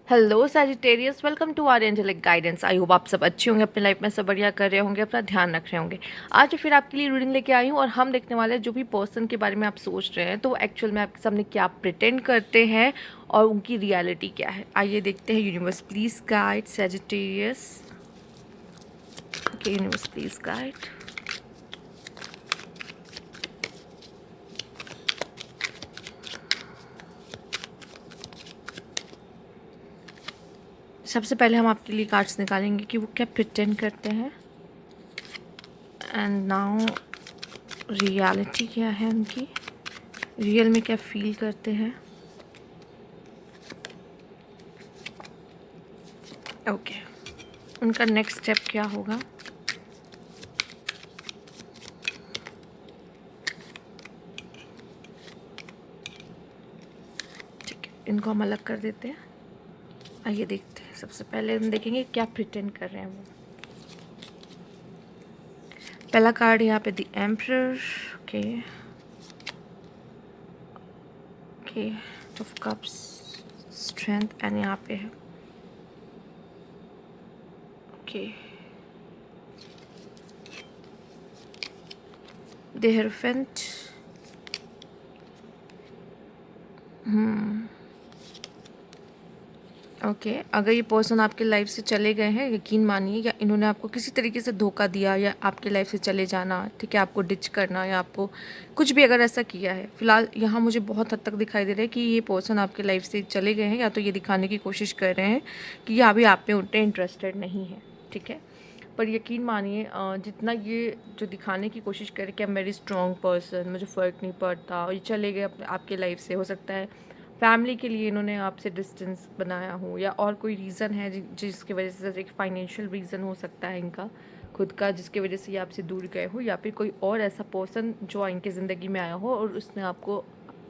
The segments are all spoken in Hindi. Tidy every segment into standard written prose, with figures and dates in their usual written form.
Hello Sagittarius, welcome to our Angelic Guidance. I hope आप सब अच्छे होंगे, अपनी लाइफ में सब बढ़िया कर रहे होंगे, अपना ध्यान रख रहे होंगे। आज फिर आपके लिए रीडिंग लेके आई हूँ और हम देखने वाले हैं जो भी पर्सन के बारे में आप सोच रहे हैं तो वो एक्चुअल में आपके सामने क्या प्रिटेंड करते हैं और उनकी रियलिटी क्या है। आइए देखते हैं। Universe please guide Sagittarius. Okay universe please guide. सबसे पहले हम आपके लिए कार्ड्स निकालेंगे कि वो क्या प्रिटेंड करते हैं एंड नाउ रियलिटी क्या है उनकी, रियल में क्या फील करते हैं। ओके उनका नेक्स्ट स्टेप क्या होगा। ठीक है, इनको हम अलग कर देते हैं। आइए देखते हैं। सबसे पहले हम देखेंगे क्या प्रिटेंड कर रहे हैं वो। पहला कार्ड यहाँ पे the emperor. Okay okay of cups, strength and यहाँ पे है ओके द हेरोफेंट। ओके अगर ये पर्सन आपके लाइफ से चले गए हैं, यकीन मानिए, या इन्होंने आपको किसी तरीके से धोखा दिया या आपके लाइफ से चले जाना, ठीक है, आपको डिच करना या आपको कुछ भी अगर ऐसा किया है, फिलहाल यहाँ मुझे बहुत हद तक दिखाई दे रहा है कि ये पर्सन आपके लाइफ से चले गए हैं या तो ये दिखाने की कोशिश कर रहे हैं कि ये अभी आप में उतने इंटरेस्टेड नहीं है। ठीक है, पर यकीन मानिए जितना ये जो दिखाने की कोशिश करे कि I am very strong person, मुझे फ़र्क नहीं पड़ता, और ये चले गए अपने आपके लाइफ से, हो सकता है फैमिली के लिए इन्होंने आपसे डिस्टेंस बनाया हो या और कोई रीज़न है जिसकी वजह से, एक फाइनेंशियल रीज़न हो सकता है इनका खुद का, जिसकी वजह से ये आपसे दूर गए हो, या फिर कोई और ऐसा पर्सन जो इनकी ज़िंदगी में आया हो और उसने आपको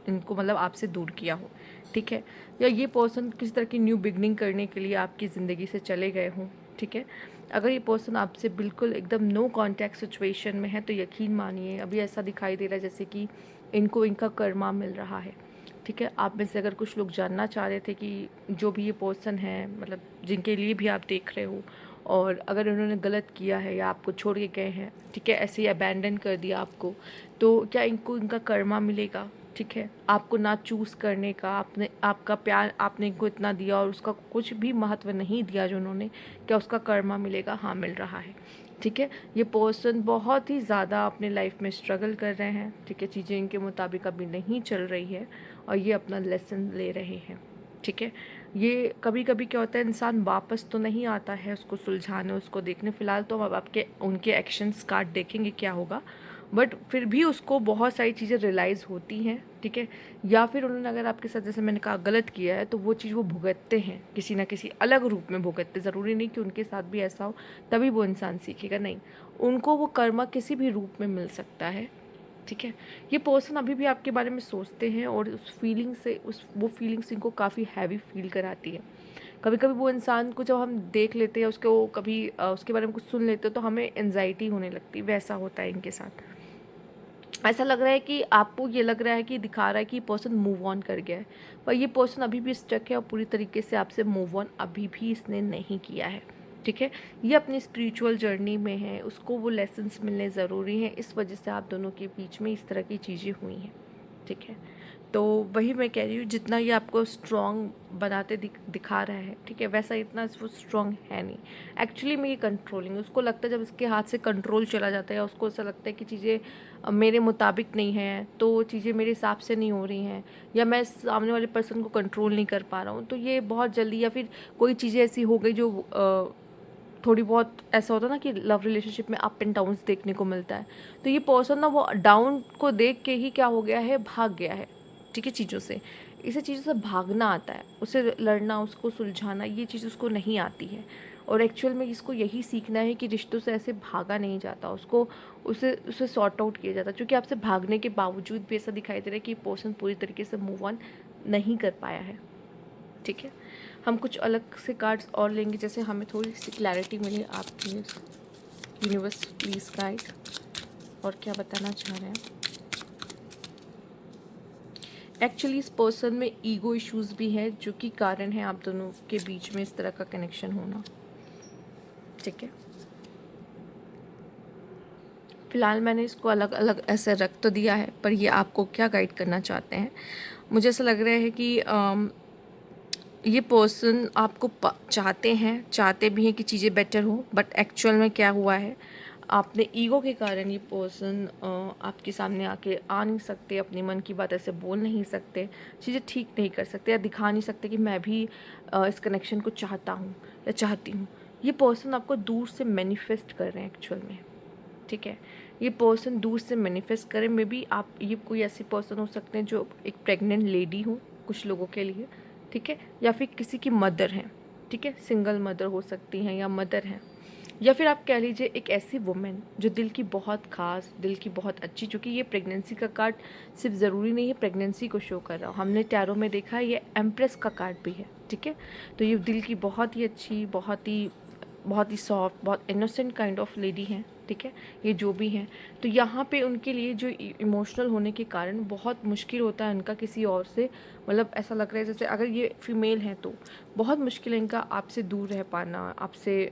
इनको मतलब आपसे दूर किया हो। ठीक है, या ये पर्सन किसी तरह की न्यू बिगनिंग करने के लिए आपकी ज़िंदगी से चले गए हों। ठीक है, अगर ये पर्सन आपसे बिल्कुल एकदम नो कांटेक्ट सिचुएशन में है तो यकीन मानिए अभी ऐसा दिखाई दे रहा है जैसे कि इनको इनका कर्मा मिल रहा है। ठीक है, आप में से अगर कुछ लोग जानना चाह रहे थे कि जो भी ये पर्सन है, मतलब जिनके लिए भी आप देख रहे हो, और अगर उन्होंने गलत किया है या आपको छोड़ के गए हैं, ठीक है, ऐसे ही अबैंडन कर दिया आपको, तो क्या इनको इनका कर्मा मिलेगा। ठीक है, आपको ना चूज़ करने का, आपने आपका प्यार आपने इनको इतना दिया और उसका कुछ भी महत्व नहीं दिया जो उन्होंने, क्या उसका कर्मा मिलेगा। हाँ, मिल रहा है। ठीक है, ये पर्सन बहुत ही ज़्यादा अपने लाइफ में स्ट्रगल कर रहे हैं। ठीक है, चीज़ें इनके मुताबिक अभी नहीं चल रही है और ये अपना लेसन ले रहे हैं। ठीक है, ये कभी कभी क्या होता है, इंसान वापस तो नहीं आता है उसको सुलझाने, उसको देखने। फ़िलहाल तो अब आपके उनके एक्शंस कार्ड देखेंगे क्या होगा, बट फिर भी उसको बहुत सारी चीज़ें रियलाइज़ होती हैं। ठीक है, या फिर उन्होंने अगर आपके साथ, जैसे मैंने कहा, गलत किया है तो वो चीज़ वो भुगतते हैं, किसी ना किसी अलग रूप में भुगतते। ज़रूरी नहीं कि उनके साथ भी ऐसा हो तभी वो इंसान सीखेगा, नहीं, उनको वो कर्मा किसी भी रूप में मिल सकता है। ठीक है, ये पर्सन अभी भी आपके बारे में सोचते हैं और उस फीलिंग से वो फीलिंग्स इनको काफ़ी हैवी फील कराती है। कभी कभी वो इंसान को जब हम देख लेते हैं, उसको कभी उसके बारे में कुछ सुन लेते हैं तो हमें एनजाइटी होने लगती है। वैसा होता है इनके साथ। ऐसा लग रहा है कि आपको ये लग रहा है कि दिखा रहा है कि ये पर्सन मूव ऑन कर गया है, पर ये पर्सन अभी भी स्टक है और पूरी तरीके से आपसे मूव ऑन अभी भी इसने नहीं किया है। ठीक है, ये अपनी स्पिरिचुअल जर्नी में है, उसको वो लेसन्स मिलने ज़रूरी हैं, इस वजह से आप दोनों के बीच में इस तरह की चीज़ें हुई हैं। ठीक है, तो वही मैं कह रही हूँ, जितना ये आपको स्ट्रॉन्ग बनाते दिखा रहा है, ठीक है, वैसा इतना वो स्ट्रॉन्ग है नहीं। एक्चुअली में ये कंट्रोलिंग, उसको लगता है जब इसके हाथ से कंट्रोल चला जाता है या उसको ऐसा लगता है कि चीज़ें मेरे मुताबिक नहीं हैं, तो चीज़ें मेरे हिसाब से नहीं हो रही हैं, या मैं सामने वाले पर्सन को कंट्रोल नहीं कर पा रहा हूँ, तो ये बहुत जल्दी, या फिर कोई चीज़ें ऐसी हो गई जो थोड़ी बहुत, ऐसा होता है ना कि लव रिलेशनशिप में अप एंड डाउन्स देखने को मिलता है, तो ये पर्सन ना वो डाउन को देख के ही क्या हो गया है, भाग गया है। ठीक है, चीज़ों से, इसे चीज़ों से भागना आता है, उसे लड़ना, उसको सुलझाना, ये चीज़ उसको नहीं आती है। और एक्चुअल में इसको यही सीखना है कि रिश्तों से ऐसे भागा नहीं जाता, उसको उसे उसे सॉर्ट आउट किया जाता, क्योंकि आपसे भागने के बावजूद भी ऐसा दिखाई दे रहा है कि पर्सन पूरी तरीके से मूव ऑन नहीं कर पाया है। ठीक है, हम कुछ अलग से कार्ड्स और लेंगे, जैसे हमें थोड़ी सी क्लैरिटी मिले आपकी। यूनिवर्स प्लीज गाइड, और क्या बताना चाह रहे हैं। एक्चुअली इस पर्सन में ईगो इश्यूज भी है जो कि कारण है आप दोनों के बीच में इस तरह का कनेक्शन होना। ठीक है, फिलहाल मैंने इसको अलग अलग ऐसे रख तो दिया है, पर ये आपको क्या गाइड करना चाहते हैं, मुझे ऐसा लग रहा है कि ये पर्सन आपको चाहते भी हैं कि चीज़ें बेटर हो, बट एक्चुअल में क्या हुआ है, आपने ईगो के कारण ये पर्सन आपके सामने आके आ नहीं सकते, अपने मन की बात ऐसे बोल नहीं सकते, चीज़ें ठीक नहीं कर सकते या दिखा नहीं सकते कि मैं भी इस कनेक्शन को चाहता हूँ या चाहती हूँ। ये पर्सन आपको दूर से मैनिफेस्ट कर रहे हैं एक्चुअल में। ठीक है, ये पर्सन दूर से मैनिफेस्ट करें, मे बी आप ये कोई ऐसी पर्सन हो सकते हैं जो एक प्रेग्नेंट लेडी हो कुछ लोगों के लिए। ठीक है, या फिर किसी की मदर हैं। ठीक है, सिंगल मदर हो सकती हैं या मदर हैं, या फिर आप कह लीजिए एक ऐसी वुमेन जो दिल की बहुत खास, दिल की बहुत अच्छी, चूँकि ये प्रेगनेंसी का कार्ड सिर्फ ज़रूरी नहीं है प्रेगनेंसी को शो कर रहा हो, हमने टैरो में देखा है ये एम्प्रेस का कार्ड भी है। ठीक है, तो ये दिल की बहुत ही अच्छी, बहुत ही सॉफ्ट, बहुत इनोसेंट काइंड ऑफ लेडी हैं। ठीक है, ये जो भी हैं, तो यहाँ पे उनके लिए जो इमोशनल होने के कारण बहुत मुश्किल होता है इनका किसी और से, मतलब ऐसा लग रहा है जैसे अगर ये फीमेल हैं तो बहुत मुश्किल है इनका आपसे दूर रह पाना, आपसे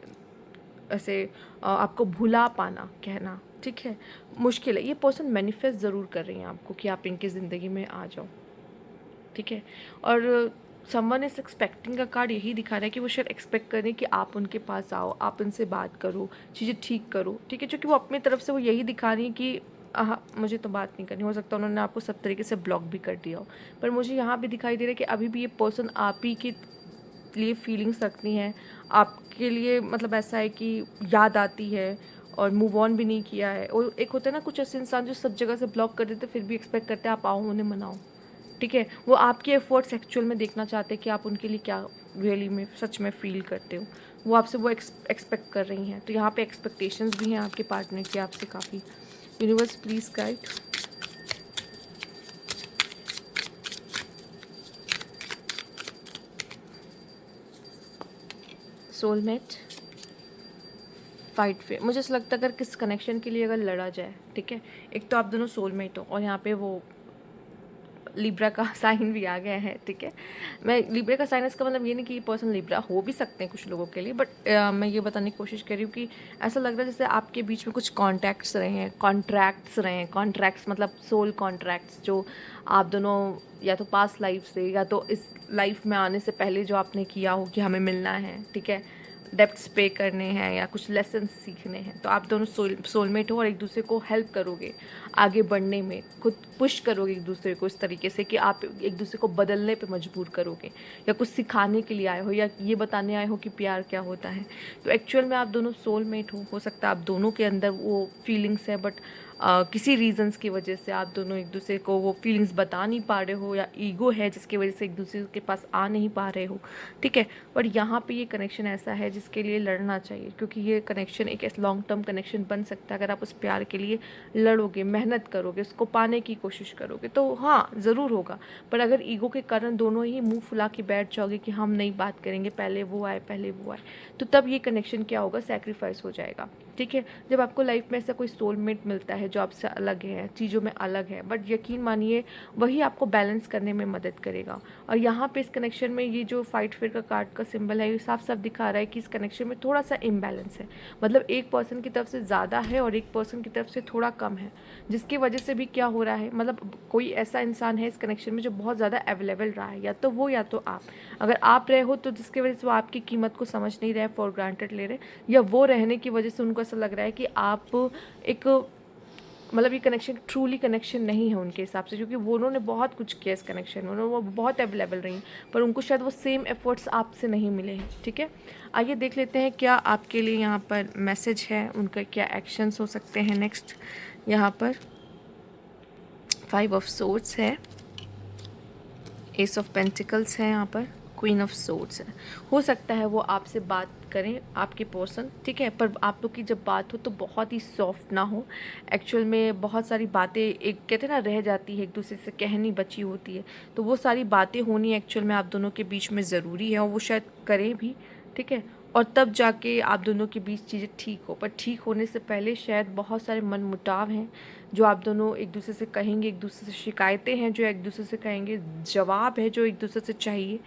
ऐसे आपको भुला पाना कहना। ठीक है, मुश्किल है। ये पर्सन मैनिफेस्ट ज़रूर कर रही हैं आपको कि आप इनकी ज़िंदगी में आ जाओ। ठीक है, और समवन इज एक्सपेक्टिंग का कार्ड यही दिखा रहा है कि वो शायद एक्सपेक्ट करें कि आप उनके पास आओ, आप उनसे बात करो, चीज़ें ठीक करो। ठीक है, क्योंकि वो अपनी तरफ से वो यही दिखा रही है कि मुझे तो बात नहीं करनी, हो सकता है उन्होंने आपको सब तरीके से ब्लॉक भी कर दिया हो, पर मुझे यहाँ भी दिखाई दे रहा है कि अभी भी ये पर्सन आप ही के लिए फीलिंग्स रखती हैं, आपके लिए, मतलब ऐसा है कि याद आती है और मूव ऑन भी नहीं किया है। और एक होता है ना कुछ ऐसे इंसान जो सब जगह से ब्लॉक कर देते फिर भी एक्सपेक्ट करते हैं आप आओ उन्हें मनाओ। ठीक है, वो आपके एफर्ट्स एक्चुअल में देखना चाहते हैं कि आप उनके लिए क्या रियली में सच में फील करते हो, वो आपसे वो एक्सपेक्ट कर रही हैं। तो यहाँ पे एक्सपेक्टेशंस भी हैं आपके पार्टनर की आपसे काफ़ी। Universe please guide. Soulmate, fight fair, मुझे ऐसा लगता है अगर किस कनेक्शन के लिए अगर लड़ा जाए, ठीक है, एक तो आप दोनों सोलमेट हो और यहाँ पे वो लिब्रा का साइन भी आ गया है। ठीक है, मैं लिब्रा का साइन, इसका मतलब ये नहीं कि ये पर्सन लिब्रा हो भी सकते हैं कुछ लोगों के लिए, बट मैं ये बताने की कोशिश कर रही हूँ कि ऐसा लग रहा है जैसे आपके बीच में कुछ कॉन्ट्रैक्ट्स रहे हैं। कॉन्ट्रैक्ट्स मतलब सोल कॉन्ट्रैक्ट्स जो आप दोनों या तो पास्ट लाइफ से या तो इस लाइफ में आने से पहले जो आपने किया हो कि हमें मिलना है। ठीक है, डेप्ट्स पे करने हैं या कुछ लेसन सीखने हैं, तो आप दोनों सोलमेट हो और एक दूसरे को हेल्प करोगे आगे बढ़ने में, खुद पुश करोगे एक दूसरे को इस तरीके से कि आप एक दूसरे को बदलने पे मजबूर करोगे, या कुछ सिखाने के लिए आए हो या ये बताने आए हो कि प्यार क्या होता है। तो एक्चुअल में आप दोनों सोलमेट हो सकता है आप दोनों के अंदर वो फीलिंग्स है, बट किसी रीजंस की वजह से आप दोनों एक दूसरे को वो फीलिंग्स बता नहीं पा रहे हो, या ईगो है जिसकी वजह से एक दूसरे के पास आ नहीं पा रहे हो। ठीक है, पर यहाँ पे ये कनेक्शन ऐसा है जिसके लिए लड़ना चाहिए, क्योंकि ये कनेक्शन एक लॉन्ग टर्म कनेक्शन बन सकता है अगर आप उस प्यार के लिए लड़ोगे, मेहनत करोगे, उसको पाने की कोशिश करोगे तो हाँ ज़रूर होगा। पर अगर ईगो के कारण दोनों ही मुंह फुला के बैठ जाओगे कि हम नहीं बात करेंगे, पहले वो आए, तो तब ये कनेक्शन क्या होगा, सेक्रीफाइस हो जाएगा। ठीक है, जब आपको लाइफ में ऐसा कोई सोलमेट मिलता है जो आपसे अलग है, चीज़ों में अलग है, बट यकीन मानिए वही आपको बैलेंस करने में मदद करेगा। और यहाँ पे इस कनेक्शन में ये जो फाइट फेयर का कार्ड का सिंबल है, ये साफ साफ दिखा रहा है कि इस कनेक्शन में थोड़ा सा इम्बैलेंस है, मतलब एक पर्सन की तरफ से ज़्यादा है और एक पर्सन की तरफ से थोड़ा कम है, जिसकी वजह से भी क्या हो रहा है, मतलब कोई ऐसा इंसान है इस कनेक्शन में जो बहुत ज़्यादा अवेलेबल रहा है, या तो वो या तो आप। अगर आप रहे हो तो जिसकी वजह से वो आपकी कीमत को समझ नहीं रहे, फॉर ग्रांटेड ले रहे, या वो रहने की वजह से उनको ऐसा लग रहा है कि आप एक, मतलब ये कनेक्शन ट्रूली कनेक्शन नहीं है उनके हिसाब से, क्योंकि वो उन्होंने बहुत कुछ किया इस कनेक्शन में, उन्होंने वो बहुत अवेलेबल रही, पर उनको शायद वो सेम एफर्ट्स आपसे नहीं मिले हैं। ठीक है, आइए देख लेते हैं क्या आपके लिए यहाँ पर मैसेज है, उनका क्या एक्शंस हो सकते हैं नेक्स्ट। यहाँ पर 5 ऑफ सोर्ड्स है, एस ऑफ पेंटिकल्स है, यहाँ पर क्वीन ऑफ सोर्ड्स है। हो सकता है वो आपसे बात करें, आपके पर्सन, ठीक है, पर आप लोग की जब बात हो तो बहुत ही सॉफ्ट ना हो। एक्चुअल में बहुत सारी बातें एक कहते हैं ना रह जाती है, एक दूसरे से कहनी बची होती है, तो वो सारी बातें होनी एक्चुअल में आप दोनों के बीच में ज़रूरी है और वो शायद करें भी। ठीक है, और तब जाके आप दोनों के बीच चीज़ें ठीक हो। पर ठीक होने से पहले शायद बहुत सारे मनमुटाव हैं जो आप दोनों एक दूसरे से कहेंगे, एक दूसरे से शिकायतें हैं जो एक दूसरे से कहेंगे, जवाब है जो एक दूसरे से चाहिए,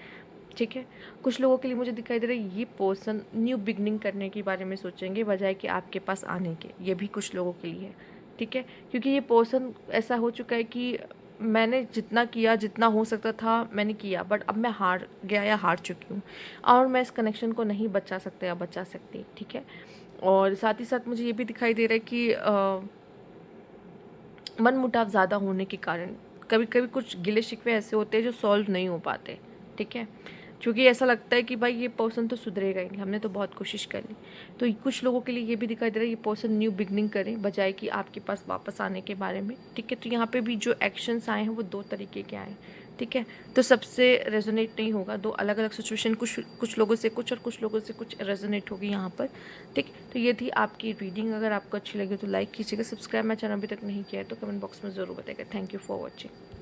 ठीक है। कुछ लोगों के लिए मुझे दिखाई दे रहा है ये पर्सन न्यू बिगनिंग करने के बारे में सोचेंगे बजाय कि आपके पास आने के। ये भी कुछ लोगों के लिए है, ठीक है, क्योंकि ये पर्सन ऐसा हो चुका है कि मैंने जितना किया, जितना हो सकता था मैंने किया, बट अब मैं हार गया या हार चुकी हूँ और मैं इस कनेक्शन को नहीं बचा सकता या बचा सकती, ठीक है। और साथ ही साथ मुझे ये भी दिखाई दे रहा है कि मनमुटाव ज़्यादा होने के कारण कभी कभी कुछ गिले शिकवे ऐसे होते हैं जो सॉल्व नहीं हो पाते, ठीक है, क्योंकि ऐसा लगता है कि भाई ये पर्सन तो सुधरेगा ही नहीं, हमने तो बहुत कोशिश कर ली। तो कुछ लोगों के लिए ये भी दिखाई दे रहा है ये पर्सन न्यू बिगनिंग करें बजाय कि आपके पास वापस आने के बारे में, ठीक है। तो यहाँ पे भी जो एक्शंस आए हैं वो 2 तरीके के आए हैं, ठीक है। तो सबसे रेजोनेट नहीं होगा, 2 अलग अलग सिचुएशन, कुछ लोगों से कुछ और कुछ लोगों से कुछ रेजोनेट होगी यहाँ पर, ठीक। तो ये थी आपकी रीडिंग। अगर आपको अच्छी लगी तो लाइक कीजिएगा, सब्सक्राइब मेरा चैनल अभी तक नहीं किया है तो कमेंट बॉक्स में ज़रूर बताइएगा। Thank you for watching.